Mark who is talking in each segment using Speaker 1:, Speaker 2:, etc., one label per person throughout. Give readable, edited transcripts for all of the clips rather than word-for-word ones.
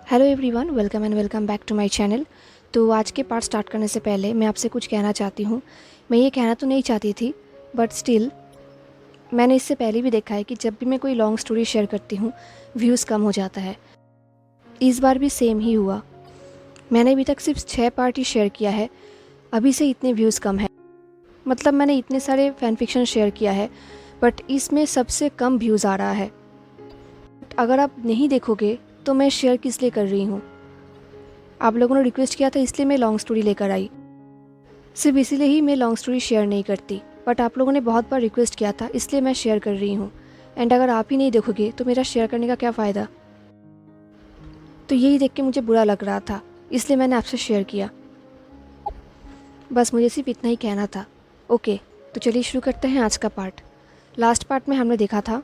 Speaker 1: Hello everyone, welcome and welcome back to my channel. तो आज के पार्ट स्टार्ट करने से पहले मैं आपसे कुछ कहना चाहती हूँ। मैं ये कहना तो नहीं चाहती थी, बट स्टिल मैंने इससे पहले भी देखा है कि जब भी मैं कोई लॉन्ग स्टोरी शेयर करती हूँ व्यूज़ कम हो जाता है। इस बार भी सेम ही हुआ। मैंने अभी तक सिर्फ 6 पार्ट ही शेयर किया है, अभी से इतने व्यूज़ कम है। मतलब मैंने इतने सारे फैन फिक्शन शेयर किया है, बट इसमें सबसे कम व्यूज़ आ रहा है। अगर आप नहीं देखोगे तो मैं शेयर किस लिए कर रही हूँ? आप लोगों ने रिक्वेस्ट किया था इसलिए मैं लॉन्ग स्टोरी लेकर आई। सिर्फ इसीलिए ही मैं लॉन्ग स्टोरी शेयर नहीं करती, बट आप लोगों ने बहुत बार रिक्वेस्ट किया था इसलिए मैं शेयर कर रही हूँ। एंड अगर आप ही नहीं देखोगे तो मेरा शेयर करने का क्या फ़ायदा? तो यही देख के मुझे बुरा लग रहा था, इसलिए मैंने आपसे शेयर किया। बस मुझे सिर्फ इतना ही कहना था। ओके, तो चलिए शुरू करते हैं आज का पार्ट। लास्ट पार्ट में हमने देखा था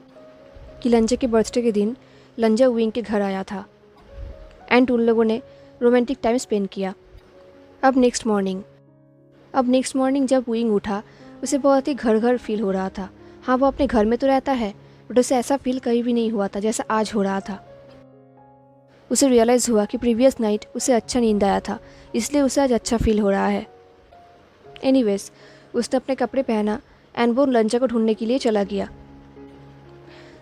Speaker 1: कि लंजा के बर्थडे के दिन लंजा विंग के घर आया था एंड उन लोगों ने रोमांटिक टाइम स्पेंड किया। अब नेक्स्ट मॉर्निंग जब विंग उठा उसे बहुत ही घर घर फील हो रहा था। हाँ, वो अपने घर में तो रहता है, बट उसे ऐसा फील कहीं भी नहीं हुआ था जैसा आज हो रहा था। उसे रियलाइज़ हुआ कि प्रीवियस नाइट उसे अच्छा नींद आया था, इसलिए उसे आज अच्छा फील हो रहा है। एनीवेज, उसने अपने कपड़े पहना एंड वो लंजा को ढूंढने के लिए चला गया।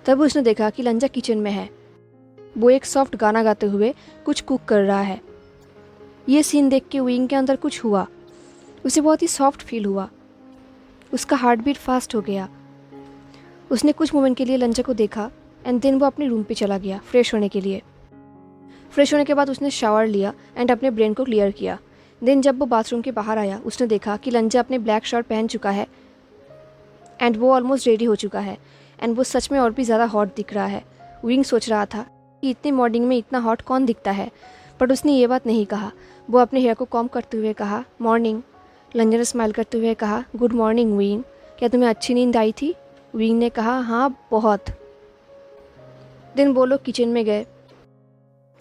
Speaker 1: तब उसने देखा कि लंजा किचन में है। वो एक सॉफ्ट गाना गाते हुए कुछ कुक कर रहा है। ये सीन देख के विंग के अंदर कुछ हुआ। उसे बहुत ही सॉफ्ट फील हुआ। उसका हार्ट बीट फास्ट हो गया। उसने कुछ मोमेंट के लिए लंजा को देखा एंड देन वो अपने रूम पे चला गया फ्रेश होने के लिए। फ्रेश होने के बाद उसने शावर लिया एंड अपने ब्रेन को क्लियर किया। देन जब वो बाथरूम के बाहर आया उसने देखा कि लंजा अपने ब्लैक शर्ट पहन चुका है एंड वो ऑलमोस्ट रेडी हो चुका है एंड वो सच में और भी ज़्यादा हॉट दिख रहा है। विंग सोच रहा था कि इतनी मॉर्निंग में इतना हॉट कौन दिखता है, बट उसने ये बात नहीं कहा। वो अपने हेयर को कॉम्ब करते हुए कहा मॉर्निंग। लंजा ने स्माइल करते हुए कहा गुड मॉर्निंग विंग, क्या तुम्हें अच्छी नींद आई थी? विंग ने कहा हाँ, बहुत। दिन वो लोग किचन में गए।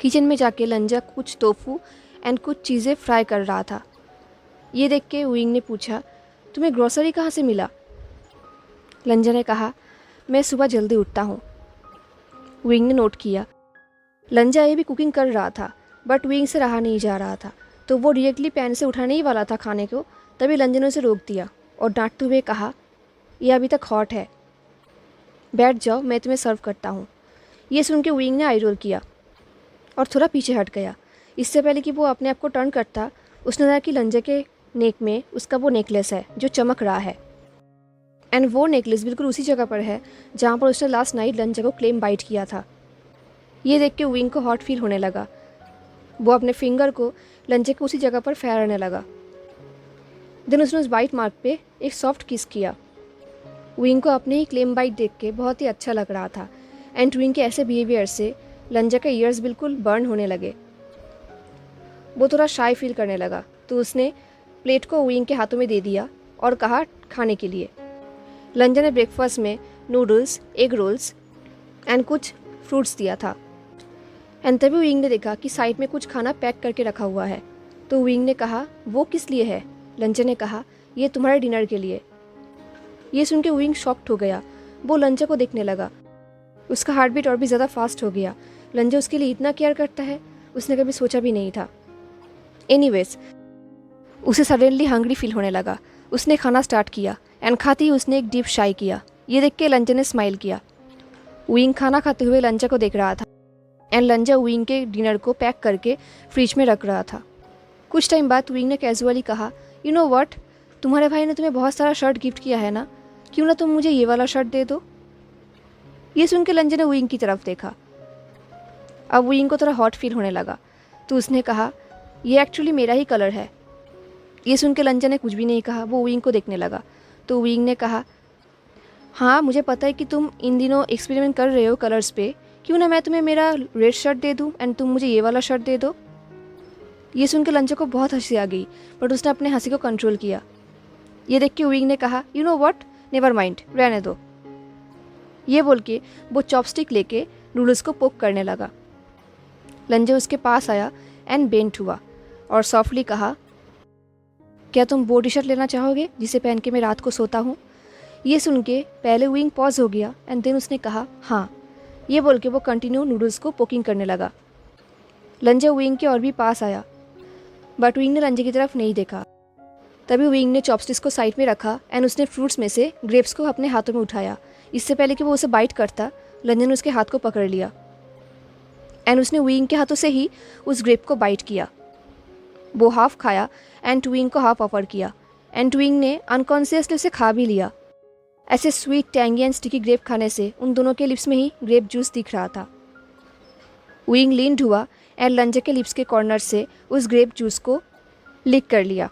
Speaker 1: किचन में जाके लंजा कुछ टोफू एंड कुछ चीज़ें फ्राई कर रहा था। ये देख के विंग ने पूछा तुम्हें ग्रोसरी कहाँ से मिला? लंजा ने कहा मैं सुबह जल्दी उठता हूँ। विंग ने नोट किया लंजा ये भी कुकिंग कर रहा था, बट विंग से रहा नहीं जा रहा था, तो वो डायरेक्टली पैन से उठाने ही वाला था खाने को। तभी लंजा ने उसे रोक दिया और डांटते हुए कहा यह अभी तक हॉट है, बैठ जाओ, मैं तुम्हें सर्व करता हूँ। ये सुन के विंग ने आई रोल किया और थोड़ा पीछे हट गया। इससे पहले कि वो अपने आप को टर्न करता, उसने देखा कि लंजा के नेक में उसका वो नेकलेस है जो चमक रहा है एंड वो नेकलेस बिल्कुल उसी जगह पर है जहाँ पर उसने लास्ट नाइट लंजा को क्लेम बाइट किया था। ये देख के विंग को हॉट फील होने लगा। वो अपने फिंगर को लंजे के उसी जगह पर फहराने लगा। देन उसने उस बाइट मार्क पे एक सॉफ्ट किस किया। विंग को अपने ही क्लेम बाइट देख के बहुत ही अच्छा लग रहा था एंड विंग के ऐसे बिहेवियर से लंजा के ईयर्स बिल्कुल बर्न होने लगे। वो थोड़ा शाय फील करने लगा, तो उसने प्लेट को विंग के हाथों में दे दिया और कहा खाने के लिए। लंजा ने ब्रेकफास्ट में नूडल्स, एग रोल्स एंड कुछ फ्रूट्स दिया था एंड तभी विंग ने देखा कि साइड में कुछ खाना पैक करके रखा हुआ है। तो विंग ने कहा वो किस लिए है? लंजा ने कहा ये तुम्हारे डिनर के लिए। ये सुन के विंग शॉक्ड हो गया। वो लंजा को देखने लगा। उसका हार्ट बीट और भी ज़्यादा फास्ट हो गया। लंजा उसके लिए इतना केयर करता है, उसने कभी सोचा भी नहीं था। एनीवेज, उसे सडनली हंग्री फील होने लगा। उसने खाना स्टार्ट किया एंड खाते ही उसने एक डीप शाई किया। ये देख के लंजा ने स्माइल किया। विंग खाना खाते हुए लंजा को देख रहा था एंड लंजा विंग के डिनर को पैक करके फ्रिज में रख रहा था। कुछ टाइम बाद विंग ने कैजुअली कहा यू नो व्हाट, तुम्हारे भाई ने तुम्हें बहुत सारा शर्ट गिफ्ट किया है ना, क्यों ना तुम मुझे ये वाला शर्ट दे दो। ये सुन के लंजा ने विंग की तरफ देखा। अब विंग को थोड़ा हॉट फील होने लगा, तो उसने कहा ये एक्चुअली मेरा ही कलर है। ये सुन के लंजा ने कुछ भी नहीं कहा, वो विंग को देखने लगा। तो विंग ने कहा हाँ, मुझे पता है कि तुम इन दिनों एक्सपेरिमेंट कर रहे हो कलर्स पे, क्यों ना मैं तुम्हें मेरा रेड शर्ट दे दूँ एंड तुम मुझे ये वाला शर्ट दे दो। ये सुन के लंजा को बहुत हंसी आ गई, बट उसने अपने हंसी को कंट्रोल किया। ये देख के विंग ने कहा you know what, never mind, रहने दो। ये बोल के वो चॉपस्टिक लेके नूडल्स को पोक करने लगा। लंजा उसके पास आया एंड बेंट हुआ और सॉफ्टली कहा क्या तुम वो टी शर्ट लेना चाहोगे जिसे पहन के मैं रात को सोता हूँ? ये सुन के पहले विंग पॉज हो गया एंड देन उसने कहा हाँ। ये बोल के वो कंटिन्यू नूडल्स को पोकिंग करने लगा। लंजा विंग के और भी पास आया, बट विंग ने लंजा की तरफ नहीं देखा। तभी विंग ने चॉपस्टिक्स को साइड में रखा एंड उसने फ्रूट्स में से ग्रेप्स को अपने हाथों में उठाया। इससे पहले कि वो उसे बाइट करता, लंजा ने उसके हाथ को पकड़ लिया एंड उसने विंग के हाथों से ही उस ग्रेप को बाइट किया। वो हाफ खाया एंड ट्विंग को हाफ ऑफर किया एंड ट्विंग ने अनकॉन्शियसली उसे खा भी लिया। ऐसे sweet, tangy and sticky grape खाने से उन दोनों के लिप्स में ही ग्रेप जूस दिख रहा था। विंग लीन्ड हुआ एंड लंजा के लिप्स के कॉर्नर से उस ग्रेप जूस को लिक कर लिया।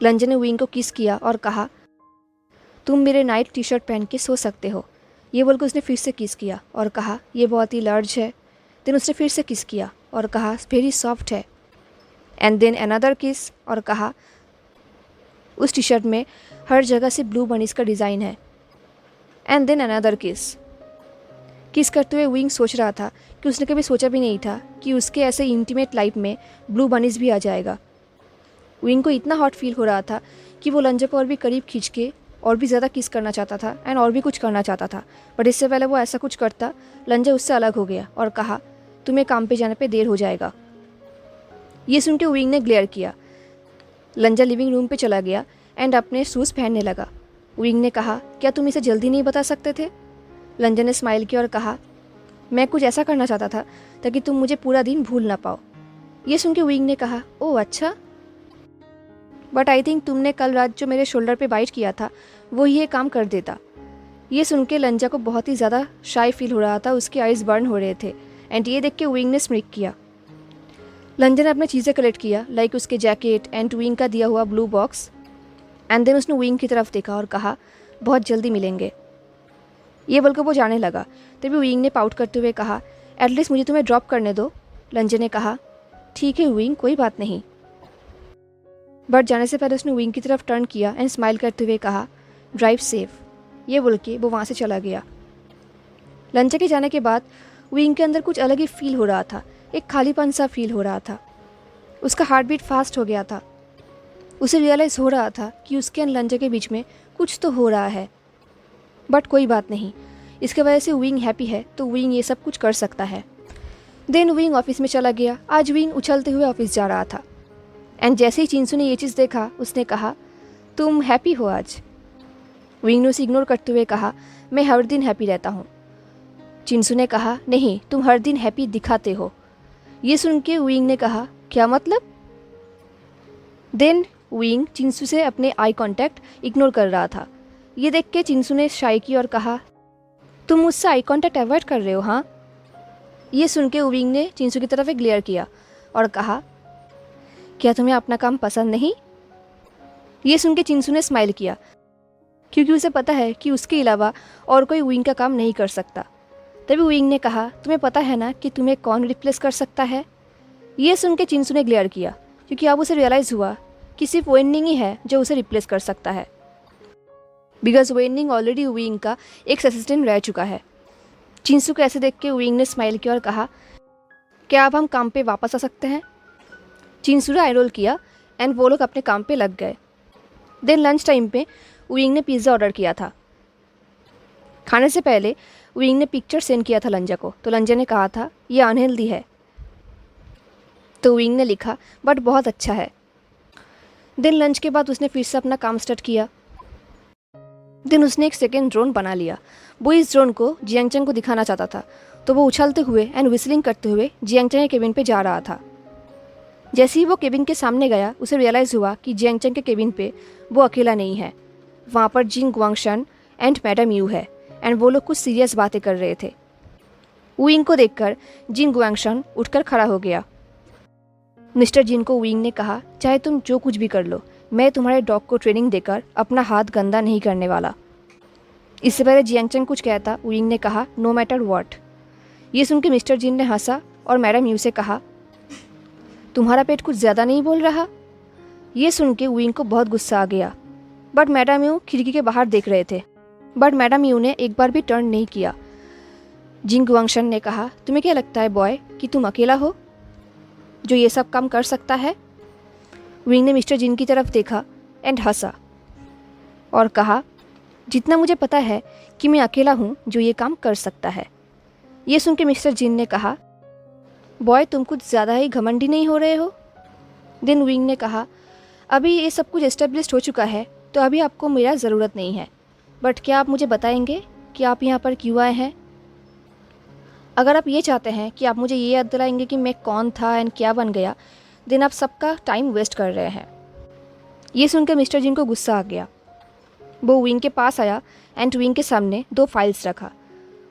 Speaker 1: लंजा ने विंग को किस किया और कहा, तुम मेरे नाइट टी शर्ट पहन के सो सकते हो। ये बोलकर उसने फिर से किस किया और कहा, ये बहुत ही लार्ज है। देन उसने फिर से किस किया और कहा, वेरी सॉफ्ट है। एंड देन अनदर किस और कहा, उस टी शर्ट में हर जगह से ब्लू बनीज का डिज़ाइन है। एंड देन अनदर किस करते हुए विंग सोच रहा था कि उसने कभी सोचा भी नहीं था कि उसके ऐसे इंटीमेट लाइफ में ब्लू बनीज भी आ जाएगा। विंग को इतना हॉट फील हो रहा था कि वो लंजा को और भी करीब खींच के और भी ज़्यादा किस करना चाहता था एंड और भी कुछ करना चाहता था, बट इससे पहले वो ऐसा कुछ करता, लंजा उससे अलग हो गया और कहा, तुम्हें काम पे जाने पे देर हो जाएगा। ये सुन के विंग ने ग्लेयर किया। लंजा लिविंग रूम पे चला गया एंड अपने शूज़ पहनने लगा। विंग ने कहा, क्या तुम इसे जल्दी नहीं बता सकते थे? लंजा ने स्माइल किया और कहा, मैं कुछ ऐसा करना चाहता था ताकि तुम मुझे पूरा दिन भूल ना पाओ। ये सुन के विंग ने कहा, ओह अच्छा, बट आई थिंक तुमने कल रात जो मेरे शोल्डर पे बाइट किया था वो ये काम कर देता। ये सुन के लंजा को बहुत ही ज़्यादा शाई फील हो रहा था, उसके आइज़ बर्न हो रहे थे एंड ये देख के विंग ने स्मिक किया। लंजा ने अपनी चीज़ें कलेक्ट किया, लाइक उसके जैकेट एंड विंग का दिया हुआ ब्लू बॉक्स, एंड देन उसने विंग की तरफ देखा और कहा, बहुत जल्दी मिलेंगे। ये बोलकर वो जाने लगा। तभी विंग ने पाउट करते हुए कहा, एटलीस्ट मुझे तुम्हें ड्रॉप करने दो। लंजा ने कहा, ठीक है विंग, कोई बात नहीं। बट जाने से पहले उसने विंग की तरफ टर्न किया एंड स्माइल करते हुए कहा, ड्राइव सेफ। ये बोल के वो वहाँ से चला गया। लंजा के जाने के बाद विंग के अंदर कुछ अलग ही फील हो रहा था, एक खालीपन सा फील हो रहा था। उसका हार्ट बीट फास्ट हो गया था। उसे रियलाइज़ हो रहा था कि उसके एंड लंजा के बीच में कुछ तो हो रहा है, बट कोई बात नहीं, इसके वजह से विंग हैप्पी है तो विंग ये सब कुछ कर सकता है। देन विंग ऑफिस में चला गया। आज विंग उछलते हुए ऑफिस जा रहा था एंड जैसे ही चिंसू ने ये चीज़ देखा, उसने कहा, तुम हैप्पी हो आज? विंग ने उसे इग्नोर करते हुए कहा, मैं हर दिन हैप्पी रहता हूँ। चिंसू ने कहा, नहीं, तुम हर दिन हैप्पी दिखाते हो। ये सुन के विंग ने कहा, क्या मतलब? देन विंग चिंसू से अपने आई कांटेक्ट इग्नोर कर रहा था। ये देख के चिंसू ने शाई की और कहा, तुम मुझसे आई कांटेक्ट अवॉइड कर रहे हो हाँ? ये सुन के विंग ने चिंसू की तरफ एक ग्लेयर किया और कहा, क्या तुम्हें अपना काम पसंद नहीं? ये सुन के चिंसू ने स्माइल किया, क्योंकि उसे पता है कि उसके अलावा और कोई विंग का काम नहीं कर सकता। तभी विंग ने कहा, तुम्हें पता है ना कि तुम्हें कौन रिप्लेस कर सकता है? ये सुन के चिंसू ने ग्लेयर किया, क्योंकि अब उसे रियलाइज़ हुआ कि सिर्फ वेन्निंग ही है जो उसे रिप्लेस कर सकता है, बिकॉज वेन्निंग ऑलरेडी विंग का एक असिस्टेंट रह चुका है। चिंसू को ऐसे देख के विंग ने स्माइल किया और कहा, क्या अब हम काम पे वापस आ सकते हैं? चिंसू ने आई रोल किया एंड वो लोग अपने काम पे लग गए। देन लंच टाइम पे विंग ने पिज़्ज़ा ऑर्डर किया था। खाने से पहले विंग ने पिक्चर सेंड किया था लंजा को, तो लंजा ने कहा था, ये अनहेल्दी है। तो विंग ने लिखा, बट बहुत अच्छा है। देन लंच के बाद उसने फिर से अपना काम स्टार्ट किया। देन उसने एक सेकेंड ड्रोन बना लिया। वो इस ड्रोन को जियांगचंग को दिखाना चाहता था, तो वो उछलते हुए एंड विस्लिंग करते हुए जियांगचंग के केबिन पे जा रहा था। जैसे ही वो केबिन के सामने गया, उसे रियलाइज़ हुआ कि जियांगचंग के केबिन पे वो अकेला नहीं है। वहाँ पर जिन गुआंगशन एंड मैडम यू है एंड वो लोग कुछ सीरियस बातें कर रहे थे। विंग को देखकर जिन गुआंगशन उठकर खड़ा हो गया। मिस्टर जिन को विंग ने कहा, चाहे तुम जो कुछ भी कर लो, मैं तुम्हारे डॉग को ट्रेनिंग देकर अपना हाथ गंदा नहीं करने वाला। इससे पहले जियांगचंग कुछ कहता, विंग ने कहा, नो मैटर व्हाट। ये सुन के मिस्टर जिन ने हंसा और मैडम यू से कहा, तुम्हारा पेट कुछ ज़्यादा नहीं बोल रहा? ये सुन के विंग को बहुत गुस्सा आ गया, बट मैडम यू खिड़की के बाहर देख रहे थे, बट मैडम यू ने एक बार भी टर्न नहीं किया। जिन गुआंगशन ने कहा, तुम्हें क्या लगता है बॉय कि तुम अकेला हो जो ये सब काम कर सकता है? विंग ने मिस्टर जिन की तरफ देखा एंड हंसा और कहा, जितना मुझे पता है कि मैं अकेला हूँ जो ये काम कर सकता है। ये सुन के मिस्टर जिन ने कहा, बॉय, तुम कुछ ज़्यादा ही घमंडी नहीं हो रहे हो? देन विंग ने कहा, अभी ये सब कुछ एस्टेब्लिश्ड हो चुका है तो अभी आपको मेरा ज़रूरत नहीं है, बट क्या आप मुझे बताएंगे कि आप यहाँ पर क्यों आए हैं? अगर आप ये चाहते हैं कि आप मुझे ये याद दिलाएंगे कि मैं कौन था एंड क्या बन गया, देन आप सबका टाइम वेस्ट कर रहे हैं। ये सुनकर मिस्टर जिन को गुस्सा आ गया। वो विंग के पास आया एंड विंग के सामने 2 फाइल्स रखा।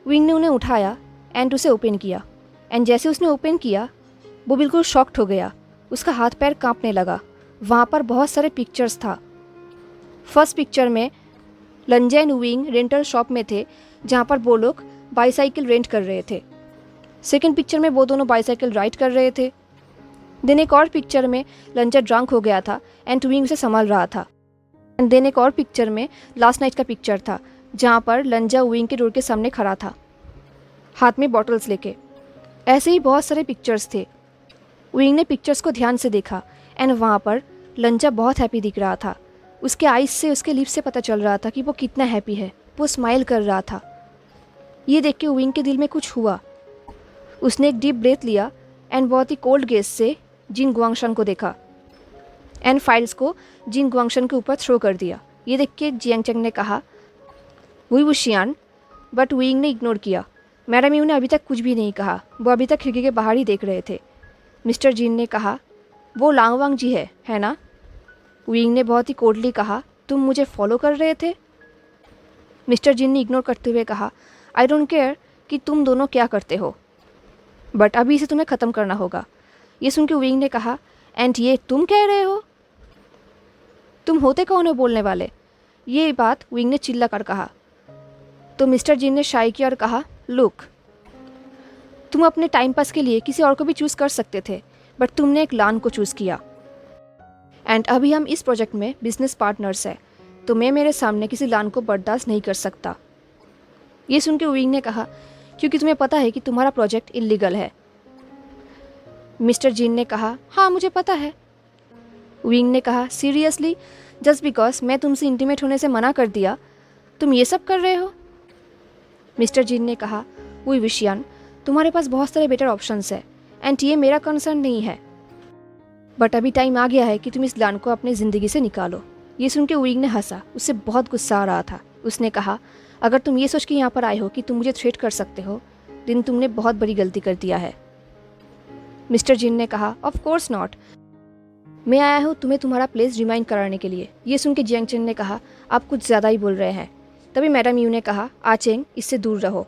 Speaker 1: विंग ने उन्हें उठाया एंड उसे ओपन किया, एंड जैसे उसने ओपन किया वो बिल्कुल शॉक्ड हो गया। उसका हाथ पैर कांपने लगा। वहाँ पर बहुत सारे पिक्चर्स था। फर्स्ट पिक्चर में लंजा एंड विंग रेंटल शॉप में थे जहाँ पर वो लोग बाईसाइकिल रेंट कर रहे थे। सेकंड पिक्चर में वो दोनों बाईसाइकिल राइड कर रहे थे। देन एक और पिक्चर में लंजा ड्रंक हो गया था एंड विंग उसे संभाल रहा था। एंड देन एक और पिक्चर में लास्ट नाइट का पिक्चर था जहाँ पर लंजा विंग के डोर के सामने खड़ा था, हाथ में बॉटल्स लेके। ऐसे ही बहुत सारे पिक्चर्स थे। विंग ने पिक्चर्स को ध्यान से देखा एंड वहाँ पर लंजा बहुत हैप्पी दिख रहा था। उसके आइज से, उसके लिप्स से पता चल रहा था कि वो कितना हैप्पी है। वो स्माइल कर रहा था। ये देख के विंग के दिल में कुछ हुआ। उसने एक डीप ब्रेथ लिया एंड बहुत ही कोल्ड गेस से जिन गुआंगशन को देखा एंड फाइल्स को जिन गुआंगशन के ऊपर थ्रो कर दिया। ये देख के जियांग चैंग ने कहा, वही वुशियान, बट विंग ने इग्नोर किया। मैडम यू ने अभी तक कुछ भी नहीं कहा। वो अभी तक खिड़की के बाहर ही देख रहे थे। मिस्टर जिन ने कहा, वो लांगवांग जी है ना? विंग ने बहुत ही कोल्डली कहा, तुम मुझे फॉलो कर रहे थे? मिस्टर जिन ने इग्नोर करते हुए कहा, आई डोंट केयर कि तुम दोनों क्या करते हो, बट अभी इसे तुम्हें ख़त्म करना होगा। ये सुन के विंग ने कहा, एंड ये तुम कह रहे हो? तुम होते कौन हो बोलने वाले? ये बात विंग ने चिल्ला कर कहा। तो मिस्टर जिन ने शाई किया और कहा, लुक, तुम अपने टाइम पास के लिए किसी और को भी चूज़ कर सकते थे, बट तुमने एक लान को चूज़ किया। एंड अभी हम इस प्रोजेक्ट में बिजनेस पार्टनर्स हैं, तो मैं मेरे सामने किसी लान को बर्दाश्त नहीं कर सकता। ये सुन के विंग ने कहा, क्योंकि तुम्हें पता है कि तुम्हारा प्रोजेक्ट इलीगल है। मिस्टर जिन ने कहा, हाँ मुझे पता है। विंग ने कहा, सीरियसली, जस्ट बिकॉज मैं तुमसे इंटीमेट होने से मना कर दिया तुम ये सब कर रहे हो? मिस्टर जिन ने कहा, वही विशियान, तुम्हारे पास बहुत सारे बेटर ऑप्शंस है एंड ये मेरा कंसर्न नहीं है, बट अभी टाइम आ गया है कि तुम इस लान को अपनी ज़िंदगी से निकालो। ये सुन के विंग ने हंसा। उससे बहुत गुस्सा आ रहा था। उसने कहा, अगर तुम ये सोच के यहाँ पर आए हो कि तुम मुझे थ्रेट कर सकते हो, दिन तुमने बहुत बड़ी गलती कर दिया है। मिस्टर जिन ने कहा, ऑफ कोर्स नॉट, मैं आया हूँ तुम्हें तुम्हारा प्लेस रिमाइंड कराने के लिए। ये सुन के जियांग चेंग ने कहा, आप कुछ ज़्यादा ही बोल रहे हैं। तभी मैडम यू ने कहा, आचेंग, इससे दूर रहो।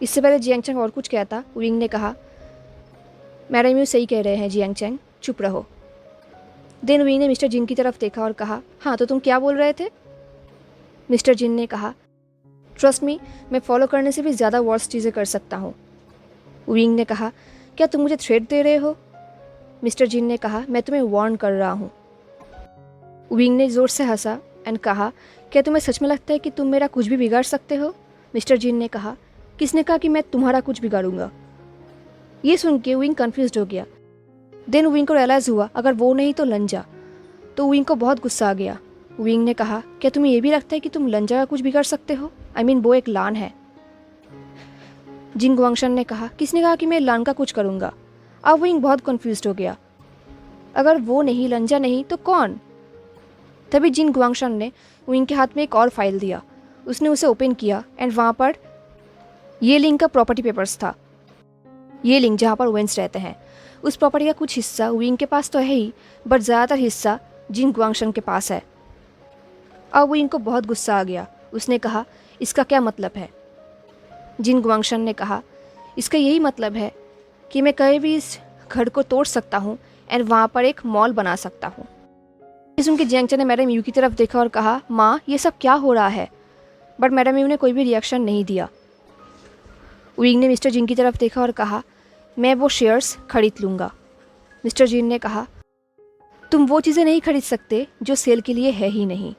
Speaker 1: इससे पहले जियांग चेंग और कुछ कहता, विंग ने कहा, मैडम यू सही कह रहे हैं जियांग चेंग, चुप रहो। देन विंग ने मिस्टर जिन की तरफ देखा और कहा, हाँ तो तुम क्या बोल रहे थे? मिस्टर जिन ने कहा, ट्रस्ट मी, मैं फॉलो करने से भी ज़्यादा वर्स चीज़ें कर सकता हूँ। विंग ने कहा, क्या तुम मुझे थ्रेट दे रहे हो? मिस्टर जिन ने कहा, मैं तुम्हें वार्न कर रहा हूँ। विंग ने ज़ोर से हंसा एंड कहा, क्या तुम्हें सच में लगता है कि तुम मेरा कुछ भी बिगाड़ सकते हो? मिस्टर जिन ने कहा, किसने कहा कि मैं तुम्हारा कुछ बिगाड़ूंगा? ये सुन के विंग कन्फ्यूज हो गया। देन विंग को रियलाइज़ हुआ, अगर वो नहीं तो लंजा। तो विंग को बहुत गुस्सा आ गया। विंग ने कहा, क्या तुम्हें ये भी लगता है कि तुम लंजा का कुछ बिगाड़ सकते हो? आई मीन वो एक लान है। जिन गुआंगशन ने कहा, किसने कहा कि मैं लान का कुछ करूँगा? अब विंग बहुत कन्फ्यूज हो गया। अगर वो नहीं, लंजा नहीं, तो कौन? तभी जिन गुआंगशन ने विंग के हाथ में एक और फाइल दिया। उसने उसे ओपन किया एंड वहाँ पर ये लिंग का प्रॉपर्टी पेपर्स था। ये लिंग जहाँ पर वेंस रहते हैं, उस प्रॉपर्टी का कुछ हिस्सा विंग के पास तो है ही, बट ज़्यादातर हिस्सा जिन गुआंगशन के पास है। अब विंग को बहुत गुस्सा आ गया। उसने कहा, इसका क्या मतलब है? जिन गुआंगशन ने कहा, इसका यही मतलब है कि मैं कहीं भी इस घर को तोड़ सकता हूँ एंड वहाँ पर एक मॉल बना सकता हूँ। इस उनके जियांग चेंग ने मैडम यू की तरफ देखा और कहा, माँ ये सब क्या हो रहा है? बट मैडम यू ने कोई भी रिएक्शन नहीं दिया। विंग ने मिस्टर जिन की तरफ देखा और कहा, मैं वो शेयर्स खरीद लूँगा। मिस्टर जिन ने कहा, तुम वो चीज़ें नहीं खरीद सकते जो सेल के लिए है ही नहीं।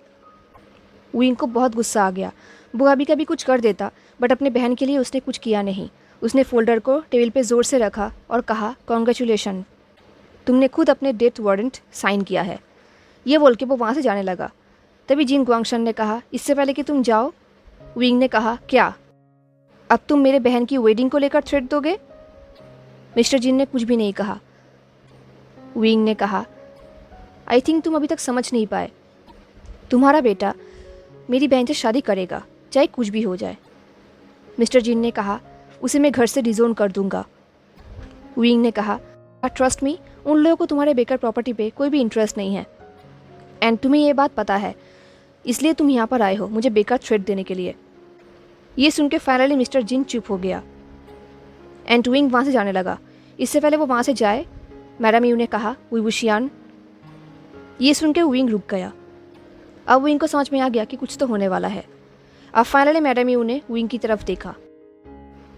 Speaker 1: विंग को बहुत गुस्सा आ गया। वो अभी कभी कुछ कर देता, बट अपने बहन के लिए उसने कुछ किया नहीं। उसने फोल्डर को टेबल पे ज़ोर से रखा और कहा, कॉन्ग्रेचुलेशन, तुमने खुद अपने डेथ वारंट साइन किया है। ये बोल के वो वहाँ से जाने लगा। तभी जिन गुआंगशन ने कहा, इससे पहले कि तुम जाओ। विंग ने कहा, क्या अब तुम मेरे बहन की वेडिंग को लेकर थ्रेट दोगे? मिस्टर जिन ने कुछ भी नहीं कहा। विंग ने कहा, आई थिंक तुम अभी तक समझ नहीं पाए। तुम्हारा बेटा मेरी बहन से शादी करेगा, चाहे कुछ भी हो जाए। मिस्टर जिन ने कहा, उसे मैं घर से डिजोन कर दूंगा। विंग ने कहा, ट्रस्ट मी, उन लोगों को तुम्हारे बेकर प्रॉपर्टी पे कोई भी इंटरेस्ट नहीं है, एंड तुम्हें ये बात पता है, इसलिए तुम यहाँ पर आए हो मुझे बेकार थ्रेट देने के लिए। ये सुन के फाइनली मिस्टर जिन चुप हो गया एंड विंग वहाँ से जाने लगा। इससे पहले वो वहाँ से जाए, मैडम यू ने कहा, वुशियान। ये सुन के विंग रुक गया। अब विंग को समझ में आ गया कि कुछ तो होने वाला है। अब फाइनली मैडम यू ने विंग की तरफ देखा।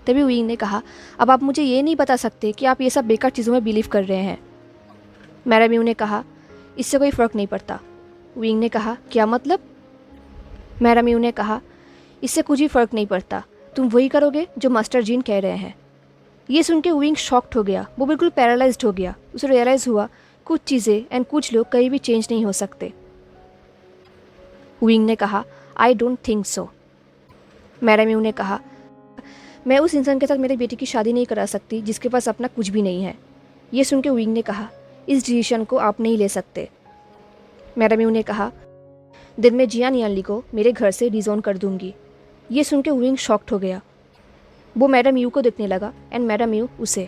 Speaker 1: तभी विंग ने कहा, अब आप मुझे ये नहीं बता सकते कि आप ये सब बेकार चीज़ों में बिलीव कर रहे हैं। मैडम यू ने कहा, इससे कोई फ़र्क नहीं पड़ता। विंग ने कहा, क्या मतलब? मैडम यू ने कहा, इससे कुछ भी फ़र्क नहीं पड़ता, तुम वही करोगे जो मास्टर जीन कह रहे हैं। ये सुन के विंग शॉक्ड हो गया, वो बिल्कुल पैरालाइज्ड हो गया। उसे रियलाइज़ हुआ कुछ चीज़ें एंड कुछ लोग कहीं भी चेंज नहीं हो सकते। विंग ने कहा, I don't think so. Madam you ने कहा, मैं उस इंसान के साथ मेरी बेटी की शादी नहीं करा सकती जिसके पास अपना कुछ भी नहीं है। ये सुन के विंग ने कहा, इस डिसीजन को आप नहीं ले सकते। मैडम यू ने कहा, दिन में जियान यानली को मेरे घर से डिजोन कर दूंगी। ये सुन के विंग शॉक्ड हो गया। वो मैडम यू को देखने लगा एंड मैडम यू उसे।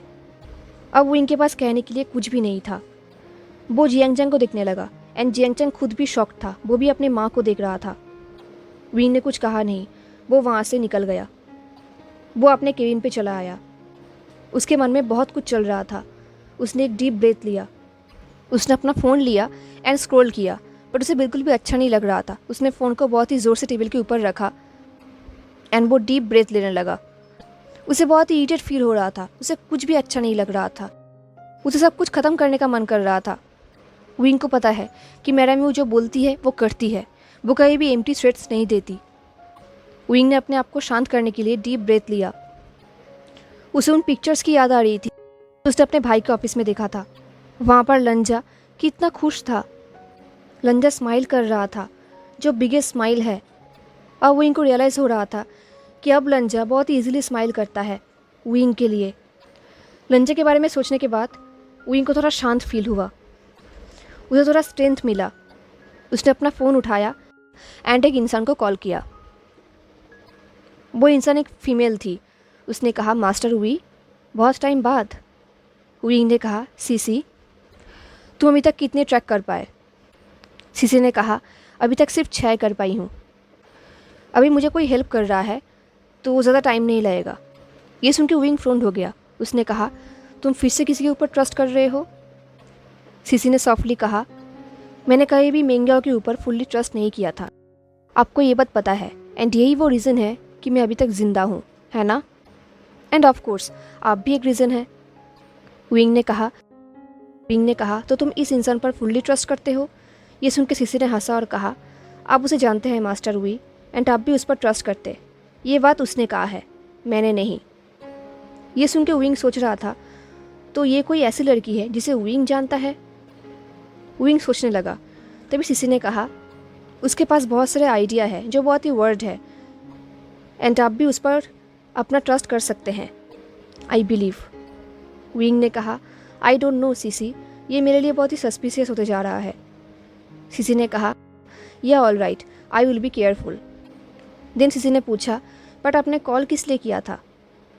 Speaker 1: अब विंग के पास कहने के लिए कुछ भी नहीं था। वो जियांगचंग को देखने लगा एंड जियांगचंग खुद भी शॉक्ड था, वो भी अपनी माँ को देख रहा था। विंग ने कुछ कहा नहीं, वो वहाँ से निकल गया। वो अपने केबिन पे चला आया। उसके मन में बहुत कुछ चल रहा था। उसने एक डीप ब्रेथ लिया। उसने अपना फ़ोन लिया एंड स्क्रॉल किया, बट उसे बिल्कुल भी अच्छा नहीं लग रहा था। उसने फ़ोन को बहुत ही ज़ोर से टेबल के ऊपर रखा एंड वो डीप ब्रेथ लेने लगा। उसे बहुत ही इरिटेट फील हो रहा था। उसे कुछ भी अच्छा नहीं लग रहा था। उसे सब कुछ ख़त्म करने का मन कर रहा था। विंग को पता है कि मैडम यू जो बोलती है वो करती है, वो कहीं भी एम्प्टी थ्रेट्स नहीं देती। विंग ने अपने आप को शांत करने के लिए डीप ब्रेथ लिया। उसे उन पिक्चर्स की याद आ रही थी उसने अपने भाई के ऑफिस में देखा था। वहाँ पर लंजा कितना खुश था। लंजा स्माइल कर रहा था, जो बिगेस्ट स्माइल है। अब विंग को रियलाइज़ हो रहा था कि अब लंजा बहुत ही ईजिली स्माइल करता है विंग के लिए। लंजा के बारे में सोचने के बाद विंग को थोड़ा शांत फील हुआ। उसे थोड़ा स्ट्रेंथ मिला। उसने अपना फ़ोन उठाया एंड एक इंसान को कॉल किया। वो इंसान एक फ़ीमेल थी। उसने कहा, मास्टर वी, बहुत टाइम बाद। विंग ने कहा, सीसी, तुम अभी तक कितने ट्रैक कर पाए? सीसी ने कहा, अभी तक सिर्फ 6 कर पाई हूँ। अभी मुझे कोई हेल्प कर रहा है तो ज़्यादा टाइम नहीं लगेगा। ये सुन के विंग फ्रोंड हो गया। उसने कहा, तुम फिर से किसी के ऊपर ट्रस्ट कर रहे हो? सीसी ने सॉफ्टली कहा, मैंने कहीं भी मेंग्याओ के ऊपर फुल्ली ट्रस्ट नहीं किया था। आपको ये बात पता है एंड यही वो रीज़न है कि मैं अभी तक ज़िंदा हूँ, है ना? एंड ऑफ कोर्स आप भी एक रीज़न है। विंग ने कहा, तो तुम इस इंसान पर फुल्ली ट्रस्ट करते हो? ये सुन के सीसी ने हंसा और कहा, आप उसे जानते हैं मास्टर वी, एंड आप भी उस पर ट्रस्ट करते। ये बात उसने कहा है, मैंने नहीं। ये सुन के विंग सोच रहा था, तो ये कोई ऐसी लड़की है जिसे विंग जानता है? विंग सोचने लगा। तभी सीसी ने कहा, उसके पास बहुत सारे आइडिया है जो बहुत ही वर्ड है, एंड आप भी उस पर अपना ट्रस्ट कर सकते हैं, आई बिलीव। विंग ने कहा, आई डोंट नो सीसी, ये मेरे लिए बहुत ही सस्पिशियस होते जा रहा है। सीसी ने कहा, yeah all right, I will be careful. Then सीसी ने पूछा, बट आपने कॉल किस लिए किया था?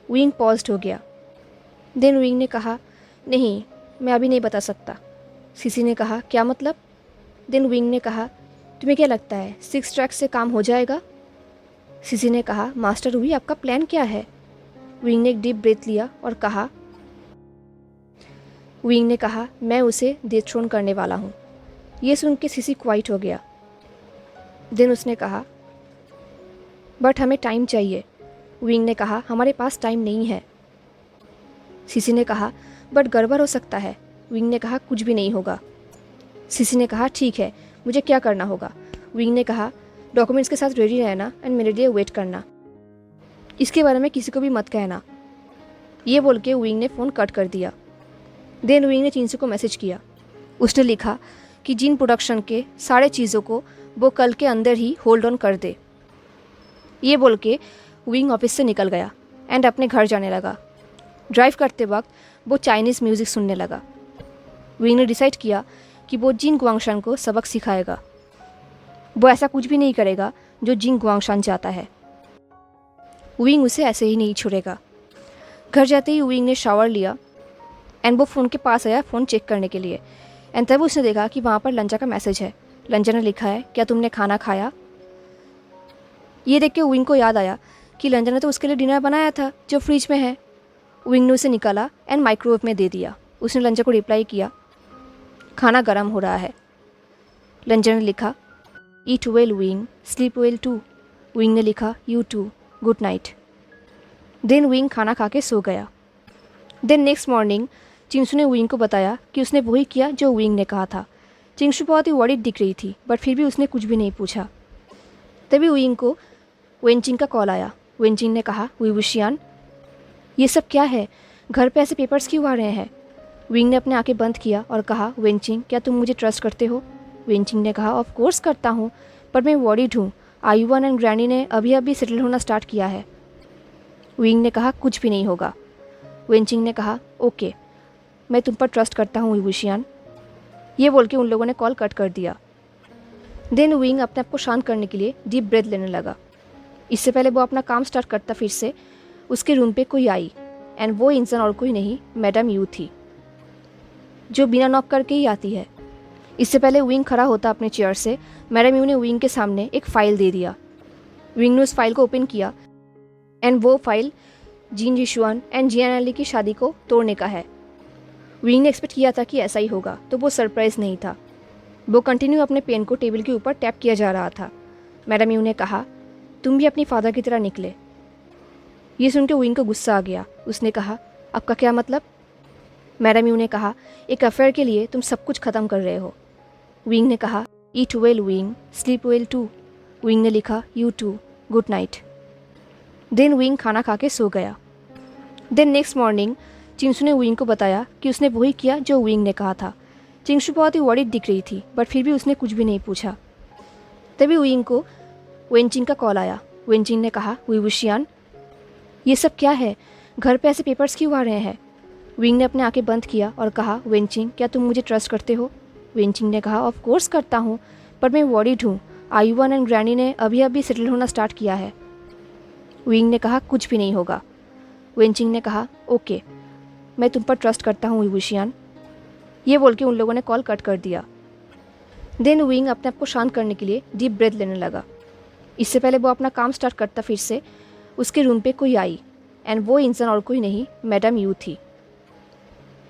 Speaker 1: विंग पॉज्ड हो गया। देन विंग ने कहा, नहीं, मैं अभी नहीं बता सकता। सीसी ने कहा, क्या मतलब? देन विंग ने कहा, तुम्हें क्या लगता है 6 ट्रैक से काम हो जाएगा? सीसी ने कहा, मास्टर वी, आपका प्लान क्या है? विंग ने एक डीप ब्रेथ लिया और कहा, मैं उसे डेथ थ्रोन करने वाला हूँ। ये सुन के सीसी क्वाइट हो गया। देन उसने कहा, बट हमें टाइम चाहिए। विंग ने कहा, हमारे पास टाइम नहीं है। सीसी ने कहा, बट गड़बड़ हो सकता है। विंग ने कहा, कुछ भी नहीं होगा। सीसी ने कहा, ठीक है, मुझे क्या करना होगा? विंग ने कहा, डॉक्यूमेंट्स के साथ रेडी रहना एंड मेरे लिए वेट करना। इसके बारे में किसी को भी मत कहना। ये बोल के विंग ने फ़ोन कट कर दिया। देन विंग ने चिंसू को मैसेज किया। उसने लिखा कि जिन प्रोडक्शन के सारे चीज़ों को वो कल के अंदर ही होल्ड ऑन कर दे। ये बोल के विंग ऑफिस से निकल गया एंड अपने घर जाने लगा। ड्राइव करते वक्त वो चाइनीज़ म्यूज़िक सुनने लगा। विंग ने डिसाइड किया कि वो जिन गुआंगशान को सबक सिखाएगा। वो ऐसा कुछ भी नहीं करेगा जो जिन गुआंगशान चाहता है। विंग उसे ऐसे ही नहीं छोड़ेगा। घर जाते ही विंग ने शावर लिया एंड वो फ़ोन के पास आया फ़ोन चेक करने के लिए। एंड तब उसने देखा कि वहाँ पर लंजा का मैसेज है। लंजा ने लिखा है, क्या तुमने खाना खाया? ये देख के विंग को याद आया कि लंजा ने तो उसके लिए डिनर बनाया था जो फ्रिज में है। विंग ने उसे निकाला एंड माइक्रोवेव में दे दिया। उसने लंजा को रिप्लाई किया, खाना गर्म हो रहा है। लंजा ने लिखा, eat well Wing, sleep well too. Wing ने लिखा, you too, good night. Then Wing खाना खा के सो गया। देन नेक्स्ट मॉर्निंग चिंगसू ने विंग को बताया कि उसने वही किया जो विंग ने कहा था। चिंगसू बहुत ही वरीड दिख रही थी, बट फिर भी उसने कुछ भी नहीं पूछा। तभी विंग को वेनचिंग का कॉल आया। वेनचिंग ने कहा, विवुशियान, ये सब क्या है? घर पे ऐसे पेपर्स क्यों आ रहे हैं? विंग ने अपने आंखें बंद किया और कहा, वेनचिंग, क्या तुम मुझे ट्रस्ट करते हो? वेनचिंग ने कहा, ऑफ कोर्स करता हूँ, पर मैं वरीड हूँ। आयुवन एंड ग्रैनी ने अभी अभी सेटल होना स्टार्ट किया है। विंग ने कहा, कुछ भी नहीं होगा। वेनचिंग ने कहा, ओके, मैं तुम पर ट्रस्ट करता हूँ विवुशियान। ये बोल के उन लोगों ने कॉल कट कर दिया। देन विंग अपने आप को शांत करने के लिए डीप ब्रेथ लेने लगा। इससे पहले वो अपना काम स्टार्ट करता फिर से उसके रूम पे कोई आई एंड वो इंसान और कोई नहीं, मैडम यू थी, जो बिना नॉक करके ही आती है। इससे पहले विंग खड़ा होता अपने चेयर से, मैडम यू ने विंग के सामने एक फ़ाइल दे दिया। विंग ने उस फाइल को ओपन किया एंड वो फाइल जिन जिशुआन एंड जियान अली की शादी को तोड़ने का है। विंग ने एक्सपेक्ट किया था कि ऐसा ही होगा, तो वो सरप्राइज़ नहीं था। वो कंटिन्यू अपने पेन को टेबल के ऊपर टैप किया जा रहा था। मैडम यू ने कहा, तुम भी अपनी फादर की तरह निकले। ये सुन के विंग को गुस्सा आ गया। उसने कहा, आपका क्या मतलब? मैडम यू ने कहा, एक अफेयर के लिए तुम सब कुछ ख़त्म कर रहे हो। विंग ने कहा, eat well Wing, sleep well too. Wing ने लिखा, you too, good night. Then Wing खाना खा के सो गया। देन नेक्स्ट मॉर्निंग चिंगसू ने विंग को बताया कि उसने वही किया जो विंग ने कहा था। चिंगसू बहुत ही वरीड दिख रही थी, बट फिर भी उसने कुछ भी नहीं पूछा। तभी विंग को वेनचिंग का कॉल आया। वेनचिंग ने कहा, विवुशियान, ये सब क्या है? घर पे ऐसे पेपर्स क्यों आ रहे हैं? विंग ने अपने आंखें बंद किया और कहा, वेनचिंग, क्या तुम मुझे ट्रस्ट करते हो? वेनचिंग ने कहा, ऑफ कोर्स करता हूँ, पर मैं वरीड हूँ। आयुवन एंड ग्रैनी ने अभी अभी सेटल होना स्टार्ट किया है। विंग ने कहा, कुछ भी नहीं होगा। वेनचिंग ने कहा, ओके, मैं तुम पर ट्रस्ट करता हूँ विवुशियान। ये बोल के उन लोगों ने कॉल कट कर दिया। देन विंग अपने आप को शांत करने के लिए डीप ब्रेथ लेने लगा। इससे पहले वो अपना काम स्टार्ट करता फिर से उसके रूम पे कोई आई एंड वो इंसान और कोई नहीं, मैडम यू थी,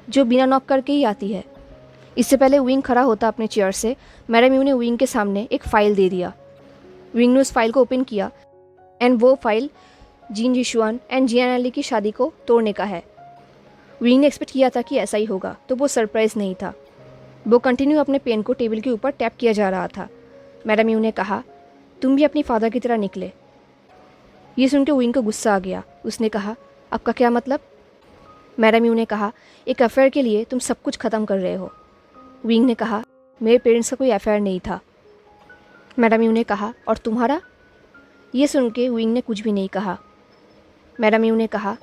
Speaker 1: जो बिना नॉक करके ही आती है। इससे पहले विंग खड़ा होता अपने चेयर से, मैडम यू ने विंग के सामने एक फ़ाइल दे दिया। विंग ने उस फाइल को ओपन किया एंड वो फाइल जिन जिशुआन एंड जियान अली की शादी को तोड़ने का है। विंग ने एक्सपेक्ट किया था कि ऐसा ही होगा, तो वो सरप्राइज़ नहीं था। वो कंटिन्यू अपने पेन को टेबल के ऊपर टैप किया जा रहा था। मैडम यू ने कहा, तुम भी अपनी फादर की तरह निकले। ये सुन के विंग को गुस्सा आ गया। उसने कहा, आपका क्या मतलब? मैडम यू ने कहा, एक अफेयर के लिए तुम सब कुछ ख़त्म कर रहे हो। विंग ने कहा, मेरे पेरेंट्स का कोई अफेयर नहीं था। मैडम यू ने कहा, और तुम्हारा? ये सुन के विंग ने कुछ भी नहीं कहा। मैडम यू ने कहा,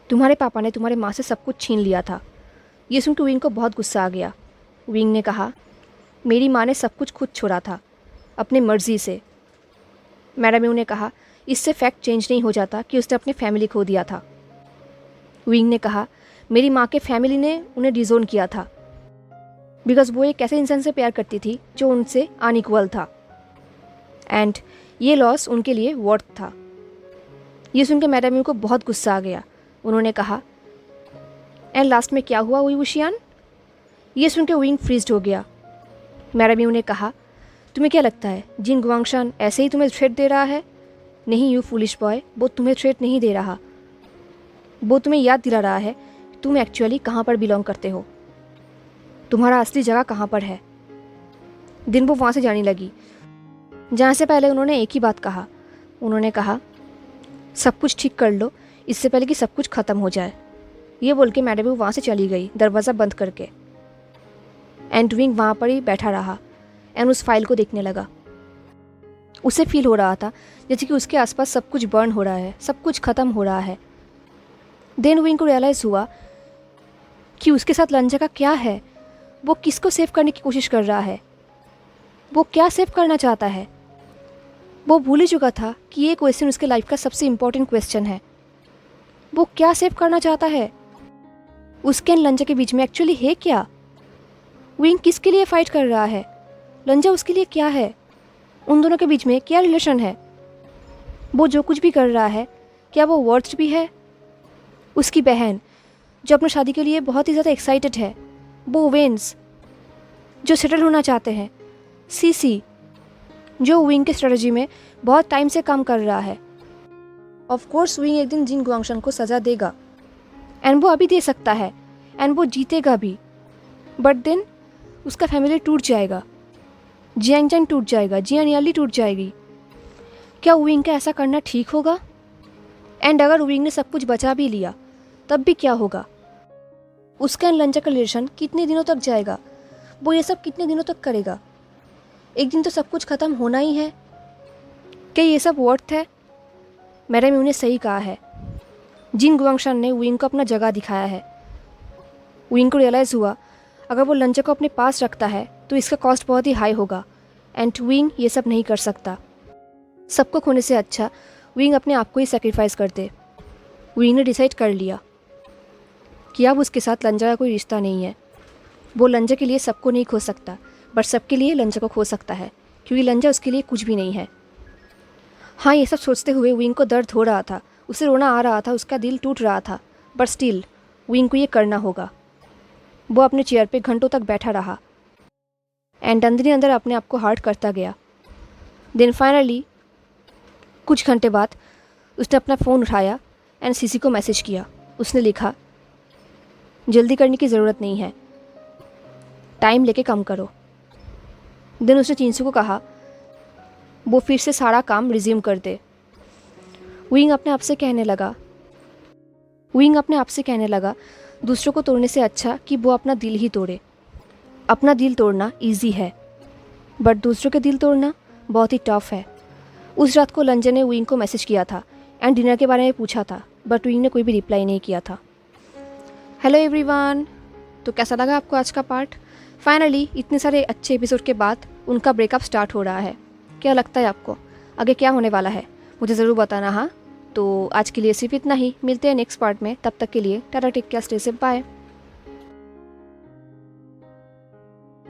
Speaker 1: तुम्हारे पापा ने तुम्हारे माँ से सब कुछ छीन लिया था। ये सुन के विंग को बहुत गुस्सा आ गया। विंग ने कहा, मेरी माँ ने सब कुछ खुद छोड़ा था, अपनी मर्ज़ी से। मैडम यू ने कहा, इससे फैक्ट चेंज नहीं हो जाता कि उसने अपनी फैमिली खो दिया था। विंग ने कहा, मेरी माँ के फैमिली ने उन्हें डिज़ोन किया था बिकॉज़ वो एक ऐसे इंसान से प्यार करती थी जो उनसे अनइक्वल था एंड ये लॉस उनके लिए वर्थ था। ये सुन के मैडम यू को बहुत गुस्सा आ गया। उन्होंने कहा, एंड लास्ट में क्या हुआ विवुशियान? ये सुन के विंग फ्रीज्ड हो गया। मैडम यू ने कहा, तुम्हें क्या लगता है जिन गुआंगशान ऐसे ही तुम्हें थ्रेट दे रहा है? नहीं यू फूलिश बॉय, वो तुम्हें थ्रेट नहीं दे रहा। वो तुम्हें याद दिला रहा है तुम एक्चुअली कहाँ पर बिलोंग करते हो, तुम्हारा असली जगह कहाँ पर है। दिन वो वहाँ से जाने लगी। जहाँ से पहले उन्होंने एक ही बात कहा। उन्होंने कहा, सब कुछ ठीक कर लो इससे पहले कि सब कुछ ख़त्म हो जाए। ये बोल के मैडम वहाँ से चली गई, दरवाज़ा बंद करके। एंड विंग वहाँ पर ही बैठा रहा एंड उस फाइल को देखने लगा। उसे फील हो रहा था जैसे कि उसके आसपास सब कुछ बर्न हो रहा है, सब कुछ ख़त्म हो रहा है। देन विंग को रियलाइज़ हुआ कि उसके साथ लंजा का क्या है, वो किसको सेव करने की कोशिश कर रहा है, वो क्या सेव करना चाहता है। वो भूल ही चुका था कि ये क्वेश्चन उसके लाइफ का सबसे इम्पोर्टेंट क्वेश्चन है। वो क्या सेव करना चाहता है, उसके एंड लंजा के बीच में एक्चुअली है क्या। विंग किसके लिए फाइट कर रहा है, लंजा उसके लिए क्या है, उन दोनों के बीच में क्या रिलेशन है। वो जो कुछ भी कर रहा है, क्या वो वर्थ भी है। उसकी बहन जो अपनी शादी के लिए बहुत ही ज़्यादा एक्साइटेड है, वो वेंस जो सेटल होना चाहते हैं, सीसी जो विंग के स्ट्रेटजी में बहुत टाइम से काम कर रहा है। ऑफ कोर्स विंग एक दिन जिन गुआंगशन को सज़ा देगा, एंड वो अभी दे सकता है, एंड वो जीतेगा भी। बट देन उसका फैमिली टूट जाएगा, जियांगजान टूट जाएगा, जियानियाली टूट जाएगी। क्या विंग का ऐसा करना ठीक होगा। एंड अगर विंग ने सब कुछ बचा भी लिया तब भी क्या होगा। उसका एंड लंजा का रिलेशन कितने दिनों तक जाएगा, वो ये सब कितने दिनों तक करेगा। एक दिन तो सब कुछ ख़त्म होना ही है। क्या ये सब वर्थ है। मैडम म्यू ने सही कहा है। जिन गुआंगशन ने विंग को अपना जगह दिखाया है। विंग को रियलाइज़ हुआ अगर वो लंजा को अपने पास रखता है तो इसका कॉस्ट बहुत ही हाई होगा, एंड विंग ये सब नहीं कर सकता। सबको खोने से अच्छा विंग अपने आप को ही सेक्रीफाइस करते। विंग ने डिसाइड कर लिया कि अब उसके साथ लंजा का कोई रिश्ता नहीं है। वो लंजा के लिए सबको नहीं खो सकता, बट सबके लिए लंजा को खो सकता है, क्योंकि लंजा उसके लिए कुछ भी नहीं है। हाँ, ये सब सोचते हुए विंग को दर्द हो रहा था, उसे रोना आ रहा था, उसका दिल टूट रहा था, बट स्टिल विंग को ये करना होगा। वो अपने चेयर पे घंटों तक बैठा रहा एंड अंदर ही अंदर अपने आप को हर्ट करता गया। देन फाइनली कुछ घंटे बाद उसने अपना फ़ोन उठाया एंड सीसी को मैसेज किया। उसने लिखा, जल्दी करने की ज़रूरत नहीं है, टाइम लेके काम करो। देन उसने चिंसू को कहा वो फिर से सारा काम रिज्यूम कर दे। विंग अपने आप से कहने लगा दूसरों को तोड़ने से अच्छा कि वो अपना दिल ही तोड़े। अपना दिल तोड़ना इजी है, बट दूसरों के दिल तोड़ना बहुत ही टफ है। उस रात को लंजा ने विंग को मैसेज किया था एंड डिनर के बारे में पूछा था, बट विंग ने कोई भी रिप्लाई नहीं किया था। हेलो एवरीवन, तो कैसा लगा आपको आज का पार्ट। फाइनली इतने सारे अच्छे एपिसोड के बाद उनका ब्रेकअप स्टार्ट हो रहा है। क्या लगता है आपको आगे क्या होने वाला है, मुझे ज़रूर बताना। हाँ, तो आज के लिए सिर्फ इतना ही। मिलते हैं नेक्स्ट पार्ट में, तब तक के लिए tata, take care, stay safe, bye.